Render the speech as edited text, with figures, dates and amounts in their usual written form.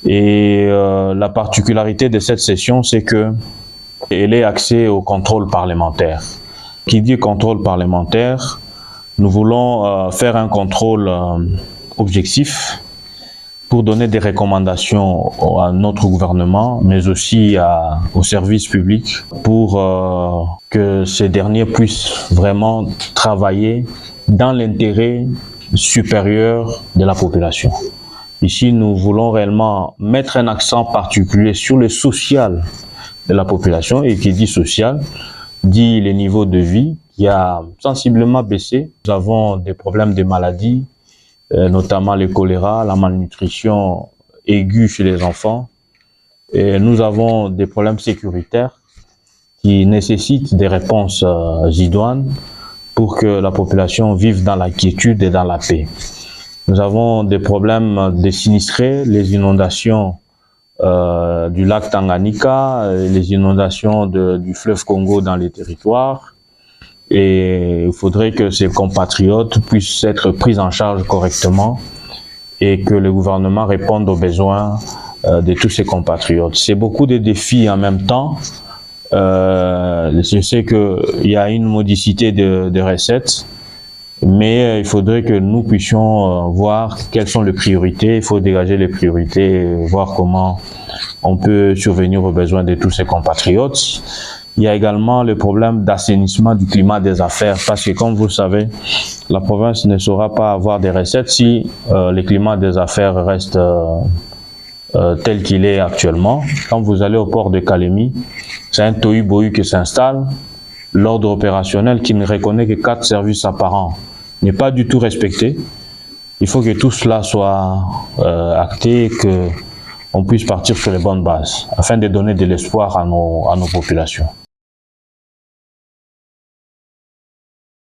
Et la particularité de cette session, c'est que elle est axée au contrôle parlementaire. Qui dit contrôle parlementaire, nous voulons faire un contrôle objectif pour donner des recommandations à notre gouvernement, mais aussi aux services publics, pour que ces derniers puissent vraiment travailler dans l'intérêt supérieur de la population. Ici, nous voulons réellement mettre un accent particulier sur le social de la population, et qui dit social, dit les niveaux de vie qui a sensiblement baissé. Nous avons des problèmes de maladies, notamment le choléra, la malnutrition aiguë chez les enfants. Et nous avons des problèmes sécuritaires qui nécessitent des réponses idoines pour que la population vive dans la quiétude et dans la paix. Nous avons des problèmes de sinistrés, les inondations du lac Tanganyika, les inondations du fleuve Congo dans les territoires. Et il faudrait que ces compatriotes puissent être pris en charge correctement et que le gouvernement réponde aux besoins de tous ces compatriotes. C'est beaucoup de défis en même temps. Je sais qu'il y a une modicité de recettes, mais il faudrait que nous puissions voir quelles sont les priorités. Il faut dégager les priorités et voir comment on peut survenir aux besoins de tous ces compatriotes. Il y a également le problème d'assainissement du climat des affaires, parce que comme vous le savez, la province ne saura pas avoir des recettes si le climat des affaires reste tel qu'il est actuellement. Quand vous allez au port de Kalemi, c'est un tohu-bohu qui s'installe. L'ordre opérationnel qui ne reconnaît que 4 services apparents n'est pas du tout respecté. Il faut que tout cela soit acté, qu'on puisse partir sur les bonnes bases, afin de donner de l'espoir à nos populations.